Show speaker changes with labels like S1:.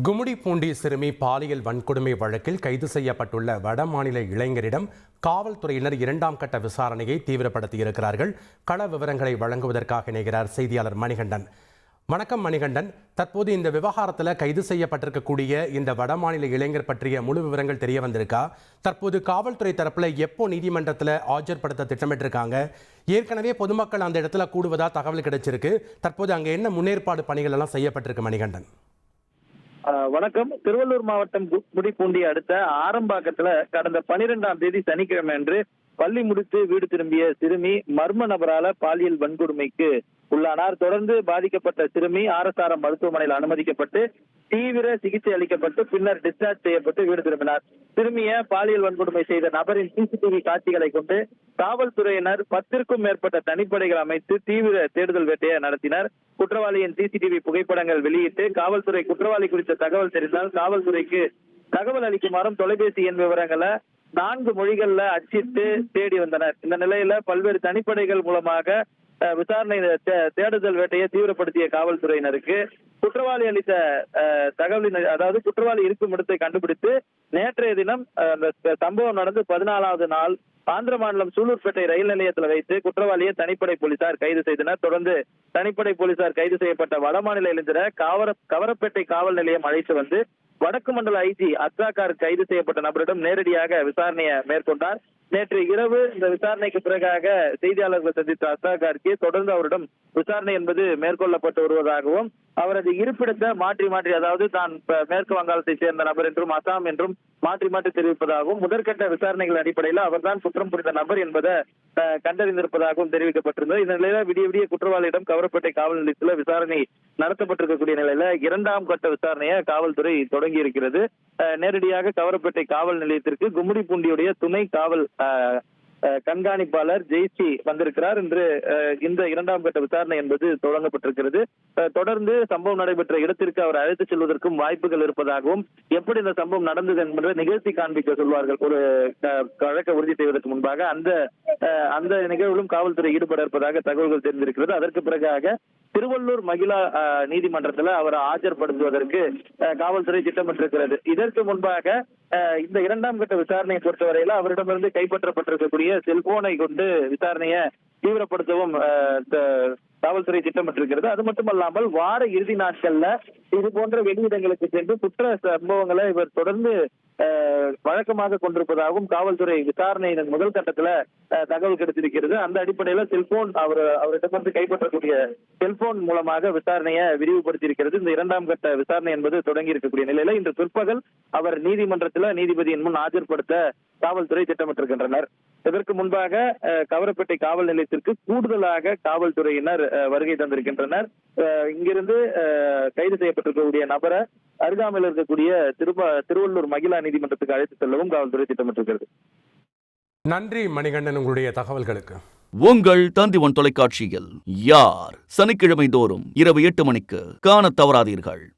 S1: கும்மிடிப்பூண்டி சிறுமி பாலியல் வன்கொடுமை வழக்கில் கைது செய்யப்பட்டுள்ள வடமாநில இளைஞரிடம் காவல்துறையினர் இரண்டாம் கட்ட விசாரணையை தீவிரப்படுத்தியிருக்கிறார்கள். கள விவரங்களை வழங்குவதற்காக இணைகிறார் செய்தியாளர் மணிகண்டன். வணக்கம் மணிகண்டன். தற்போது இந்த விவகாரத்தில் கைது செய்யப்பட்டிருக்கக்கூடிய இந்த வடமாநில இளைஞர் பற்றிய முழு விவரங்கள் தெரிய வந்திருக்கா? தற்போது காவல்துறை தரப்புல எப்போ நீதிமன்றத்தில் ஆஜர்படுத்த திட்டமிட்டிருக்காங்க? ஏற்கனவே பொதுமக்கள் அந்த இடத்துல கூடுவதா தகவல் கிடைச்சிருக்கு. தற்போது அங்கே என்ன முன்னேற்பாடு பணிகள் எல்லாம் செய்யப்பட்டிருக்கு மணிகண்டன்?
S2: வணக்கம். திருவள்ளூர் மாவட்டம் கும்மிடிப்பூண்டி அடுத்த ஆரம்பாக்கத்துல கடந்த 12ஆம் தேதி சனிக்கிழமை அன்று பள்ளி முடித்து வீடு திரும்பிய சிறுமி மர்ம நபரால பாலியல் வன்கொடுமைக்கு உள்ளானார். தொடர்ந்து பாதிக்கப்பட்ட சிறுமி ஆர்எஸ்ஆர்எம் மருத்துவமனையில் அனுமதிக்கப்பட்டு தீவிர சிகிச்சை அளிக்கப்பட்டு பின்னர் டிஸ்சார்ஜ் செய்யப்பட்டு வீடு திரும்பினார். சிறுமிய பாலியல் வன்கொடுமை செய்த நபரின் சிசிடிவி காட்சிகளை கொண்டு காவல்துறையினர் 10க்கும் மேற்பட்ட தனிப்படைகள் அமைத்து தீவிர தேடுதல் வேட்டையை நடத்தினர். குற்றவாளியின் சிசிடிவி புகைப்படங்கள் வெளியிட்டு காவல்துறை குற்றவாளி குறித்த தகவல் தெரிந்தால் காவல்துறைக்கு தகவல் அளிக்குமாறும் தொலைபேசி எண் விவரங்களை 4 மொழிகள்ல அச்சிட்டு தேடி வந்தனர். இந்த நிலையில பல்வேறு தனிப்படைகள் மூலமாக விசாரணை தேடுதல் வேட்டையை தீவிரப்படுத்திய காவல்துறையினருக்கு குற்றவாளி அளித்த தகவலின் அதாவது குற்றவாளி இருக்கும் இடத்தை கண்டுபிடித்து நேற்றைய தினம் அந்த சம்பவம் நடந்து 14வது நாள் ஆந்திர மாநிலம் சூலூர்பேட்டை ரயில் நிலையத்தில் வைத்து குற்றவாளியை தனிப்படை போலீசார் கைது செய்தனர். தொடர்ந்து தனிப்படை போலீசார் கைது செய்யப்பட்ட வடமாநில இளைஞரை கவரப்பேட்டை காவல் நிலையம் அழைத்து வந்து வடக்கு மண்டல ஐஜி அத்ராகார் கைது செய்யப்பட்ட நபரிடம் நேரடியாக விசாரணையை மேற்கொண்டார். நேற்று இரவு இந்த விசாரணைக்கு பிறகாக செய்தியாளர்களை சந்தித்த அத்ராகாருக்கு தொடர்ந்து அவரிடம் விசாரணை என்பது மேற்கொள்ளப்பட்டு வருவதாகவும் அவரது இருப்பிடத்தை மாற்றி அதாவது தான் மேற்கு வங்காளத்தை சேர்ந்த நபர் என்றும் அசாம் என்றும் மாற்றி தெரிவிப்பதாகவும் முதற்கட்ட விசாரணைகள் அடிப்படையில் அவர்தான் குற்றம் புரிந்த நபர் என்பதை கண்டறிந்திருப்பதாகவும் தெரிவிக்கப்பட்டிருந்தது. இந்த நிலையில விடிய குற்றவாளியிடம் கவரப்பேட்டை காவல் நிலையத்தில் விசாரணை நடத்தப்பட்டிருக்கக்கூடிய நிலையில 2ஆம் கட்ட விசாரணையை காவல்துறை தொடங்கி இருக்கிறது. நேரடியாக கவரப்பேட்டை காவல் நிலையத்திற்கு கும்மிடிப்பூண்டியுடைய துணை காவல் கண்காணிப்பாளர் ஜெய்ஸ்ரீ வந்திருக்கிறார். இன்று இந்த 2ஆம் கட்ட விசாரணை என்பது தொடங்கப்பட்டிருக்கிறது. தொடர்ந்து சம்பவம் நடைபெற்ற இடத்திற்கு அவர் அழைத்து செல்வதற்கும் வாய்ப்புகள் இருப்பதாகவும் எப்படி இந்த சம்பவம் நடந்தது என்பதை நிகழ்த்தி காண்பிக்க சொல்வார்கள் ஒரு வழக்கை உறுதி செய்வதற்கு முன்பாக அந்த நிகழ்விலும் காவல்துறை ஈடுபட இருப்பதாக தகவல்கள் தெரிந்திருக்கிறது. அதற்கு பிறகாக திருவள்ளூர் மகிழா நீதிமன்றத்தில் அவரை ஆஜர்படுத்துவதற்கு காவல்துறை திட்டமிட்டிருக்கிறது. இதற்கு முன்பாக இந்த 2ஆம் கட்ட விசாரணையை பொறுத்தவரையில அவரிடமிருந்து கைப்பற்றப்பட்டிருக்கக்கூடிய செல்போனை கொண்டு விசாரணையை தீவிரப்படுத்தவும் காவல்துறை திட்டமிட்டிருக்கிறது. அது மட்டுமல்லாமல் வார இறுதி நாட்கள்ல இது போன்ற வெளியிடங்களுக்கு சென்று குற்ற சம்பவங்களை இவர் தொடர்ந்து வழக்கமாக கொண்டிருப்பதாகவும் காவல்துறை விசாரணையின் முதல் கட்டத்துல தகவல் கிடைத்திருக்கிறது. அந்த அடிப்படையில செல்போன் அவரிடமிருந்து கைப்பற்றக்கூடிய செல்போன் மூலமாக விசாரணையை விரிவுபடுத்தி இருக்கிறது. இந்த 2ஆம் கட்ட விசாரணை என்பது தொடங்கி இருக்கக்கூடிய நிலையில இன்று பிற்பகல் அவர் நீதிமன்றத்தில் நீதிபதியின் முன் ஆஜர்படுத்த காவல்துறை திட்டமிட்டிருக்கின்றனர். இதற்கு முன்பாக கவரப்பேட்டை காவல் நிலையத்திற்கு கூடுதலாக காவல்துறையினர் வருகை தந்திருக்கின்றனர். இங்கிருந்து கைது செய்யப்பட்டிருக்கக்கூடிய நபரை அருகாமையில் இருக்கக்கூடிய திருவள்ளூர் மகிழா நீதிமன்றத்துக்கு அழைத்து செல்லவும் காவல்துறை திட்டமிட்டிருக்கிறது.
S1: நன்றி மணிகண்டன், உங்களுடைய தகவல்களுக்கு.
S3: உங்கள் தந்தி1 தொலைக்காட்சியில் யார் சனிக்கிழமை தோறும் இரவு 8 மணிக்கு காண தவறாதீர்கள்.